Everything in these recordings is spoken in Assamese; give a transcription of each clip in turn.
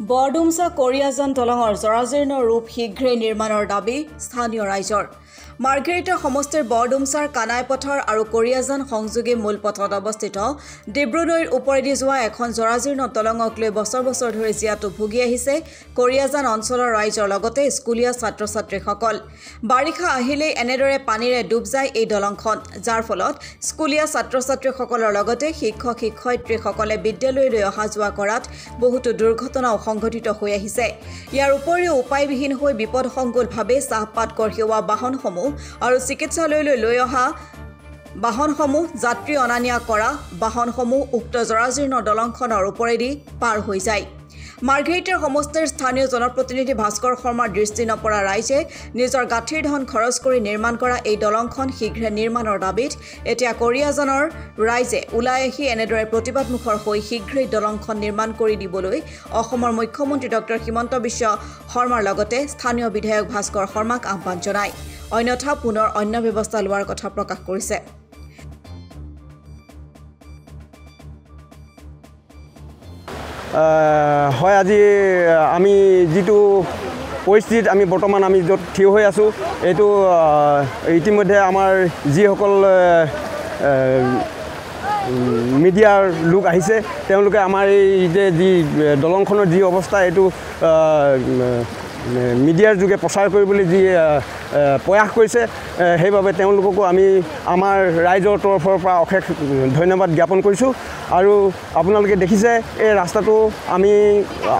বৰডুমছা কৰিয়াজান দলঙৰ জৰাজীৰ্ণ ৰূপ শীঘ্ৰে নিৰ্মাণৰ দাবী স্থানীয় ৰাইজৰ। মাৰ্ঘেৰিটা সমষ্টিৰ বৰডুমছাৰ কানাই পথৰ আৰু কৰিয়াজান সংযোগী মূল পথত অৱস্থিত ডিব্ৰু নৈৰ ওপৰেদি যোৱা এখন জৰাজীৰ্ণ দলঙক লৈ বছৰ বছৰ ধৰি জীয়াতু ভুগি আহিছে কৰিয়াজান অঞ্চলৰ ৰাইজৰ লগতে স্কুলীয়া ছাত্ৰ ছাত্ৰীসকল। বাৰিষা আহিলেই এনেদৰে পানীৰে ডুব যায় এই দলংখন, যাৰ ফলত স্কুলীয়া ছাত্ৰ ছাত্ৰীসকলৰ লগতে শিক্ষক শিক্ষয়িত্ৰীসকলে বিদ্যালয়লৈ অহা যোৱা কৰাত বহুতো দুৰ্ঘটনাও সংঘটিত হৈ আহিছে। ইয়াৰ উপৰিও উপায়বিহীন হৈ বিপদসংকুলভাৱে চাহপাত কঢ়িওৱা বাহনসমূহ আৰু চিকিৎসালয়লৈ লৈ অহা বাহনসমূহ যাত্ৰী অনা নিয়া কৰা বাহনসমূহ উক্ত জৰাজীৰ্ণ দলংখনৰ ওপৰেদি পাৰ হৈ যায়। মাৰ্ঘেৰিটাৰ সমষ্টিৰ স্থানীয় জনপ্ৰতিনিধি ভাস্কৰ শৰ্মাৰ দৃষ্টি নপৰা ৰাইজে নিজৰ গাঁঠিৰ ধন খৰচ কৰি নিৰ্মাণ কৰা এই দলংখন শীঘ্ৰে নিৰ্মাণৰ দাবীত এতিয়া কৰিয়াজানৰ ৰাইজে ওলাই আহি এনেদৰে প্ৰতিবাদমুখৰ হৈ শীঘ্ৰেই দলংখন নিৰ্মাণ কৰি দিবলৈ অসমৰ মুখ্যমন্ত্ৰী ডক্টৰ হিমন্ত বিশ্ব শৰ্মাৰ লগতে স্থানীয় বিধায়ক ভাস্কৰ শৰ্মাক আহ্বান জনায়। অন্যথা পুনৰ অন্য ব্যৱস্থা লোৱাৰ কথা প্ৰকাশ কৰিছে। হয়, আজি আমি যিটো পৰিস্থিতিত আমি বৰ্তমান আমি য'ত থিয় হৈ আছোঁ, এইটো ইতিমধ্যে আমাৰ যিসকল মিডিয়াৰ লোক আহিছে, তেওঁলোকে আমাৰ এই যে যি দলংখনৰ যি অৱস্থা, এইটো মিডিয়াৰ যোগে প্ৰচাৰ কৰিবলৈ যি প্ৰয়াস কৰিছে, সেইবাবে তেওঁলোককো আমি আমাৰ ৰাইজৰ তৰফৰ পৰা অশেষ ধন্যবাদ জ্ঞাপন কৰিছোঁ। আৰু আপোনালোকে দেখিছে এই ৰাস্তাটো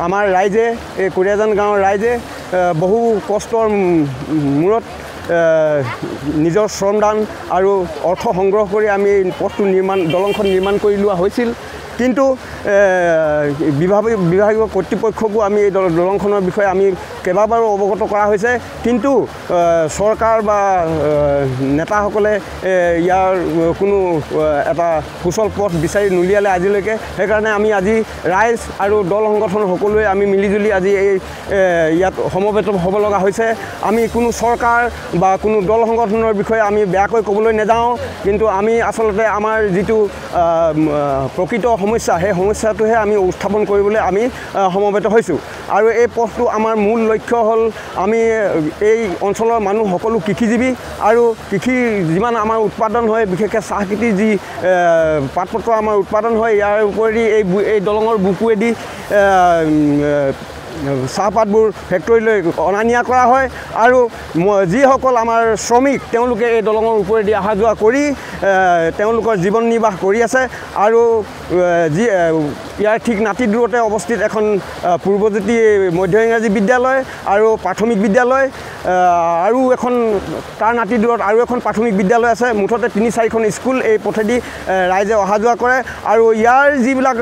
আমাৰ ৰাইজে, এই কৰিয়াজান গাঁৱৰ ৰাইজে বহু কষ্টৰ মূৰত নিজৰ শ্ৰমদান আৰু অৰ্থ সংগ্ৰহ কৰি আমি পথটো দলংখন নিৰ্মাণ কৰি লোৱা হৈছিল। কিন্তু বিভাগীয় কৰ্তৃপক্ষকো আমি এই দলংখনৰ বিষয়ে আমি কেইবাবাৰো অৱগত কৰা হৈছে, কিন্তু চৰকাৰ বা নেতাসকলে ইয়াৰ কোনো এটা সুচল পথ বিচাৰি নুলিয়ালে আজিলৈকে। সেইকাৰণে আমি আজি ৰাইজ আৰু দল সংগঠন সকলোৱে আমি মিলিজুলি আজি ইয়াত সমবেত হ'ব লগা হৈছে। আমি কোনো চৰকাৰ বা কোনো দল সংগঠনৰ বিষয়ে আমি বেয়াকৈ ক'বলৈ নাযাওঁ, কিন্তু আমি আচলতে আমাৰ যিটো প্ৰকৃত সমস্যা, সেই সমস্যাটোহে আমি উত্থাপন কৰিবলৈ আমি সমবেত হৈছোঁ। আৰু এই পথটো আমাৰ মূল লক্ষ্য হ'ল, আমি এই অঞ্চলৰ মানুহ সকলো কৃষিজীৱী, আৰু কৃষি যিমান আমাৰ উৎপাদন হয়, বিশেষকৈ চাহ খেতিৰ যি পাত পত্ৰ আমাৰ উৎপাদন হয়, ইয়াৰ উপৰি এই দলঙৰ বুকুৱেদি চাহপাতবোৰ ফেক্টৰীলৈ অনা নিয়া কৰা হয়। আৰু যিসকল আমাৰ শ্ৰমিক, তেওঁলোকে এই দলঙৰ ওপৰেদি অহা যোৱা কৰি তেওঁলোকৰ জীৱন নিৰ্বাহ কৰি আছে। আৰু ইয়াৰ ঠিক নাতি দূৰতে অৱস্থিত এখন পূৰ্বজ্যোতি মধ্য ইংৰাজী বিদ্যালয় আৰু প্ৰাথমিক বিদ্যালয়, আৰু এখন তাৰ নাতি দূৰত আৰু এখন প্ৰাথমিক বিদ্যালয় আছে। মুঠতে ৩-৪খন স্কুল এই পথেদি ৰাইজে অহা যোৱা কৰে। আৰু ইয়াৰ যিবিলাক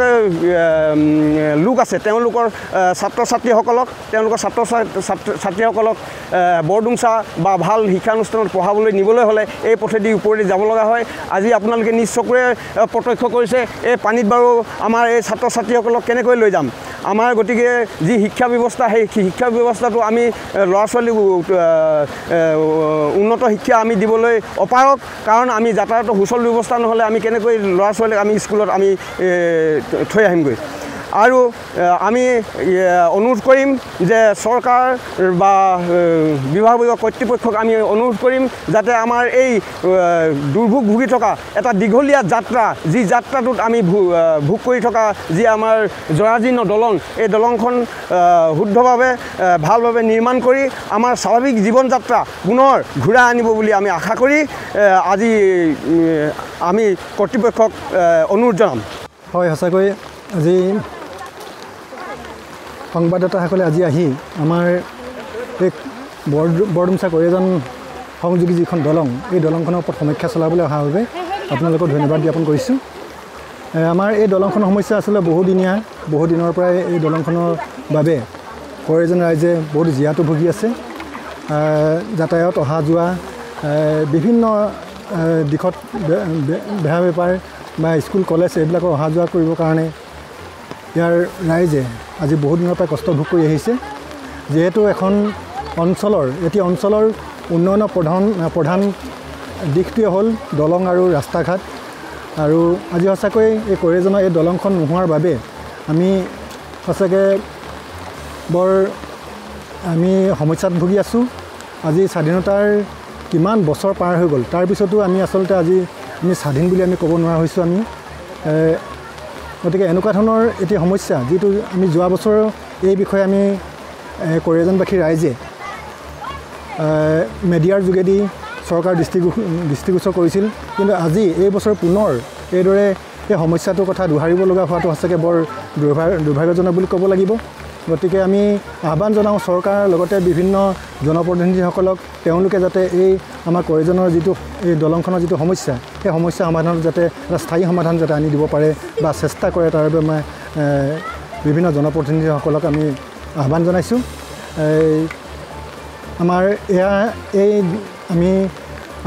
লোক আছে, তেওঁলোকৰ ছাত্ৰীসকলক বৰডুমছা বা ভাল শিক্ষানুষ্ঠানত পঢ়াবলৈ নিবলৈ হ'লে এই পথেদি ওপৰেদি যাব লগা হয়। আজি আপোনালোকে নিজ চকুৰে প্ৰত্যক্ষ কৰিছে, এই পানীত বাৰু আমাৰ এই ছাত্ৰ ছাত্ৰীসকলক কেনেকৈ লৈ যাম। আমাৰ গতিকে যি শিক্ষা ব্যৱস্থা, সেই শিক্ষা ব্যৱস্থাটো আমি ল'ৰা ছোৱালীক উন্নত শিক্ষা আমি দিবলৈ অপাৰক, কাৰণ আমি যাতায়াতৰ সুচল ব্যৱস্থা নহ'লে আমি কেনেকৈ ল'ৰা ছোৱালীক আমি স্কুলত আমি থৈ আহিমগৈ। আৰু আমি অনুৰোধ কৰিম যে চৰকাৰ বা বিভাগীয় কৰ্তৃপক্ষক আমি অনুৰোধ কৰিম যাতে আমাৰ এই দুৰ্ভোগ ভুগি থকা এটা দীঘলীয়া যাত্ৰা, যি যাত্ৰাটোত আমি ভোগ কৰি থকা যি আমাৰ জৰাজীৰ্ণ দলং, এই দলংখন শুদ্ধভাৱে ভালভাৱে নিৰ্মাণ কৰি আমাৰ স্বাভাৱিক জীৱন যাত্ৰা পুনৰ ঘূৰাই আনিব বুলি আমি আশা কৰি আজি আমি কৰ্তৃপক্ষক অনুৰোধ জনাম। হয়, সঁচাকৈ আজি সংবাদদাতাসকলে আজি আহি আমাৰ এই বৰডুমছা কৰিয়াজান সংযোগী যিখন দলং, এই দলংখনৰ ওপৰত সমীক্ষা চলাবলৈ অহাৰ বাবে আপোনালোকক ধন্যবাদ জ্ঞাপন কৰিছোঁ। আমাৰ এই দলংখনৰ সমস্যা আচলতে বহুদিনৰ পৰাই এই দলংখনৰ বাবে কৰিয়াজান ৰাইজে বহুত জীয়াতু ভুগি আছে। যাতায়াত অহা যোৱা, বিভিন্ন দিশত বেহা বেপাৰ বা স্কুল কলেজ এইবিলাকৰ অহা যোৱা কৰিবৰ কাৰণে ইয়াৰ ৰাইজে আজি বহুত দিনৰ পৰা কষ্ট ভোগ কৰি আহিছে। যিহেতু এটি অঞ্চলৰ উন্নয়নৰ প্ৰধান দিশটোৱে হ'ল দলং আৰু ৰাস্তা ঘাট। আৰু আজি সঁচাকৈ এই কৰিয়াজানৰ এই দলংখন নোহোৱাৰ বাবে আমি সঁচাকৈ বৰ আমি সমস্যাত ভুগি আছোঁ। আজি স্বাধীনতাৰ কিমান বছৰ পাৰ হৈ গ'ল, তাৰ পিছতো আমি আচলতে আজি আমি স্বাধীন বুলি আমি ক'ব নোৱাৰা হৈছোঁ। আমি গতিকে এনেকুৱা ধৰণৰ এটি সমস্যা, যিটো আমি যোৱা বছৰ এই বিষয়ে আমি কৰিয়াজানবাসী ৰাইজে মিডিয়াৰ যোগেদি চৰকাৰ দৃষ্টিগোচৰ কৰিছিল, কিন্তু আজি এই বছৰ পুনৰ এইদৰে এই সমস্যাটোৰ কথা দোহাৰিব লগা হোৱাটো সঁচাকৈ বৰ দুৰ্ভাগ্যজনক বুলি ক'ব লাগিব। গতিকে আমি আহ্বান জনাওঁ চৰকাৰৰ লগতে বিভিন্ন জনপ্ৰতিনিধিসকলক, তেওঁলোকে যাতে এই আমাৰ কৰিয়াজানৰ যিটো এই দলংখনৰ যিটো সমস্যা, সেই সমস্যা সমাধানত যাতে এটা স্থায়ী সমাধান যাতে আনি দিব পাৰে বা চেষ্টা কৰে, তাৰ বাবে মই বিভিন্ন জনপ্ৰতিনিধিসকলক আমি আহ্বান জনাইছোঁ। আমাৰ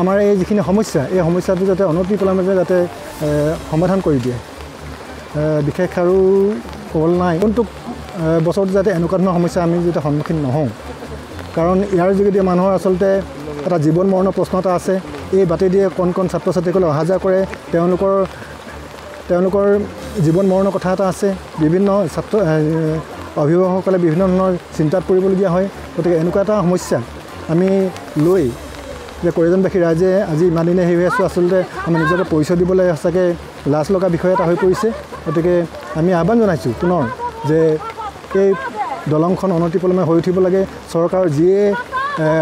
আমাৰ এই যিখিনি সমস্যা, এই সমস্যাটো যাতে অনতিপলমে যাতে সমাধান কৰি দিয়ে। বিশেষ আৰু ক'বলৈ নাই, কোনটো বছৰত যাতে এনেকুৱা ধৰণৰ সমস্যা আমি যাতে সন্মুখীন নহওঁ, কাৰণ ইয়াৰ যোগেদি মানুহৰ আচলতে এটা জীৱন মৰণৰ প্ৰশ্ন এটা আছে। এই বাটেদিয়ে কণ ছাত্ৰ ছাত্ৰীসকলে অহা যোৱা কৰে, তেওঁলোকৰ জীৱন মৰণৰ কথা এটা আছে। বিভিন্ন অভিভাৱকসকলে বিভিন্ন ধৰণৰ চিন্তাত পৰিবলগীয়া হয়। গতিকে এনেকুৱা এটা সমস্যা আমি লৈ যে কৰিয়াজানবাসী ৰাইজে আজি ইমান দিনে হেৰি হৈ আছোঁ, আচলতে আমি নিজকে পৰিচয় দিবলৈ সঁচাকৈ লাজ লগা বিষয় এটা হৈ পৰিছে। গতিকে আমি আহ্বান জনাইছোঁ পুনৰ যে এই দলংখন অনতিপলমে হৈ উঠিব লাগে। চৰকাৰৰ যিয়ে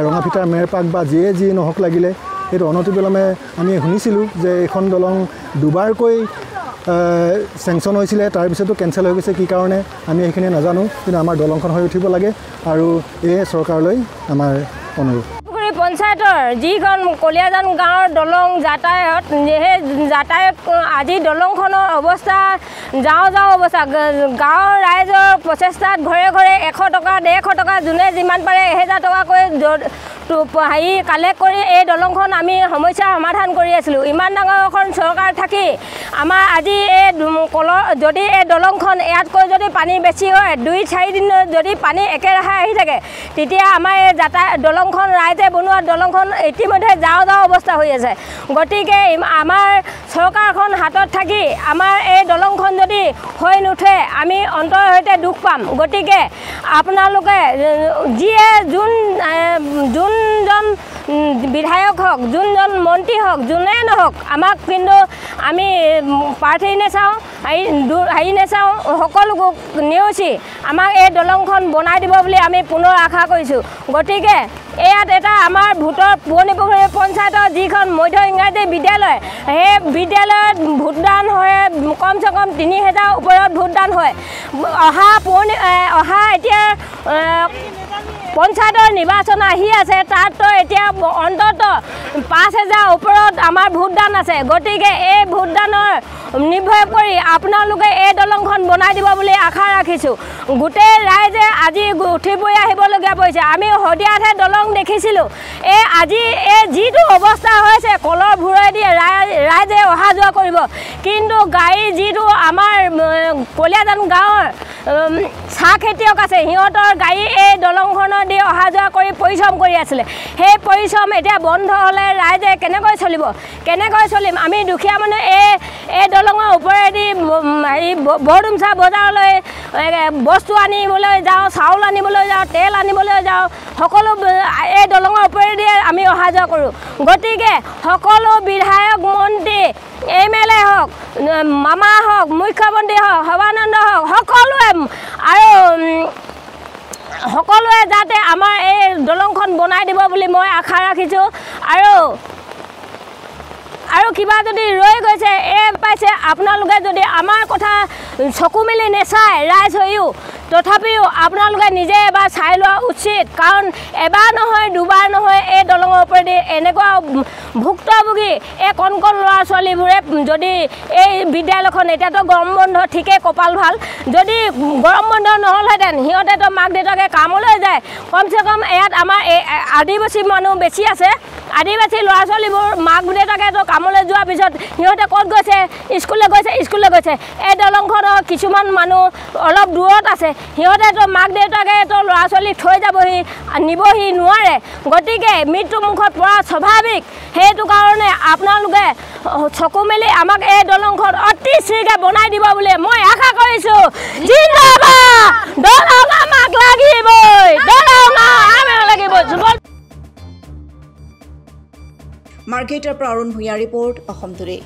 ৰঙাফিটাৰ মেৰপাক বা যিয়ে যি নহওক লাগিলে, সেইটো অনতিপলমে আমি শুনিছিলোঁ যে এইখন দলং দুবাৰকৈ চেংচন হৈছিলে, তাৰপিছতো কেঞ্চেল হৈ গৈছে। কি কাৰণে আমি সেইখিনি নাজানো, কিন্তু আমাৰ দলংখন হৈ উঠিব লাগে, আৰু এই চৰকাৰলৈ আমাৰ অনুৰোধ। পঞ্চায়তৰ যিখন কলিয়াজান গাঁৱৰ দলং যাতায়াত, সেই যাতায়াত আজি দলংখনৰ অৱস্থা যাওঁ অৱস্থা। গাঁৱৰ ৰাইজৰ প্ৰচেষ্টাত ঘৰে ঘৰে 100 টকা 150 টকা যোনে যিমান পাৰে 1000 টকাকৈ কালেক্ট কৰি এই দলংখন আমি সমস্যাৰ সমাধান কৰি আছিলোঁ। ইমান ডাঙৰ এখন চৰকাৰ থাকি আমাৰ আজি এই যদি এই দলংখন ইয়াতকৈ যদি পানী বেছি হয়, 2-4 দিন যদি পানী একেৰাহে আহি থাকে, তেতিয়া আমাৰ এই দলংখন ৰাইজে বনোৱা দলংখন ইতিমধ্যে যাওঁ অৱস্থা হৈ আছে। গতিকে আমাৰ চৰকাৰখন হাতত থাকি আমাৰ এই দলংখন যদি হৈ নুঠে, আমি অন্তৰৰ সৈতে দুখ পাম। গতিকে আপোনালোকে যিয়ে যোনজন বিধায়ক হওক, যোনজন মন্ত্ৰী হওক, যোনে নহওক, আমাক কিন্তু আমি প্ৰাৰ্থী নেচাওঁ, হেৰি নেচাওঁ, সকলোকো নেওচি আমাক এই দলংখন বনাই দিব বুলি আমি পুনৰ আশা কৰিছোঁ। গতিকে ইয়াত এটা আমাৰ ভোটৰ পুৰণিপুখুৰী পঞ্চায়তৰ যিখন মধ্য ইংৰাজী বিদ্যালয়, সেই বিদ্যালয়ত ভোটদান হয়, কমচে কম 3000 ওপৰত ভোটদান হয়। অহা এতিয়া পঞ্চায়তৰ নিৰ্বাচন আহি আছে, তাততো এতিয়া অন্তত 5000 ওপৰত আমাৰ ভোটদান আছে। গতিকে এই ভোটদানৰ নিৰ্ভৰ কৰি আপোনালোকে এই দলংখন বনাই দিব বুলি আশা ৰাখিছোঁ। গোটেই ৰাইজে আজি উঠি পৰি আহিবলগীয়া পৰিছে। আমি শদিয়াতহে দলং দেখিছিলোঁ, আজি এই যিটো অৱস্থা হৈছে, কলৰ ভূৰেদি ৰাইজে অহা যোৱা কৰিব, কিন্তু গাড়ী যিটো আমাৰ কলিয়াজান গাঁৱৰ চাহ খেতিয়ক আছে, সিহঁতৰ গাড়ী এই দলংখনৰ দি অহা যোৱা কৰি পৰিশ্ৰম কৰি আছিলে। সেই পৰিশ্ৰম এতিয়া বন্ধ হ'লে ৰাইজে কেনেকৈ চলিম? আমি দুখীয়া মানুহ এই দলঙৰ ওপৰেদি বৰডুমচা বজাৰলৈ বস্তু আনিবলৈ যাওঁ, চাউল আনিবলৈ যাওঁ, তেল আনিবলৈ যাওঁ, সকলো এই দলঙৰ ওপৰেদি আমি অহা যোৱা কৰোঁ। গতিকে সকলো বিধায়ক, মন্ত্ৰী, MLA হওক, মামা হওক, মুখ্যমন্ত্ৰী হওক, সৰ্বানন্দ হওক, সকলোৱে যাতে আমাৰ এই দলংখন বনাই দিব বুলি মই আশা ৰাখিছোঁ। আৰু কিবা যদি ৰৈ গৈছে, পাইছে, আপোনালোকে যদি আমাৰ কথা চকু মেলি নেচায়, ৰাইজ হৈও, তথাপিও আপোনালোকে নিজে এবাৰ চাই লোৱা উচিত। কাৰণ এবাৰ নহয়, দুবাৰ নহয়, এই দলঙৰ ওপৰেদি এনেকুৱা ভুক্তভোগী এই কণ ল'ৰা ছোৱালীবোৰে যদি এই বিদ্যালয়খন, এতিয়াতো গৰম বন্ধ, ঠিকেই কপাল ভাল, যদি গৰম বন্ধ নহ'লহেঁতেন, সিহঁতেতো মাক দেউতাকে কামলৈ যায়। কমচে কম ইয়াত আমাৰ আদিবাসী মানুহ বেছি আছে। আদিবাসী ল'ৰা ছোৱালীবোৰ মাক দেউতাকেতো কামলৈ যোৱাৰ পিছত সিহঁতে ক'ত গৈছে? স্কুললৈ গৈছে। এই দলংখনৰ কিছুমান মানুহ অলপ দূৰত আছে, সিহঁতেতো মাক দেউতাকেতো ল'ৰা ছোৱালীক থৈ যাবহি, নিবহি নোৱাৰে। গতিকে মৃত্যুমুখত পৰা স্বাভাৱিক। সেইটো কাৰণে আপোনালোকে চকু মেলি আমাক এই দলংখন অতি শীঘ্ৰে বনাই দিব বুলি মই আশা কৰিছোঁ। জিন্দাবাদ, দলং আমাক লাগি মাৰ্ঘেৰিটাৰ পৰা অৰুণ ভূঞা ৰিপৰ্ট অসম টুডে।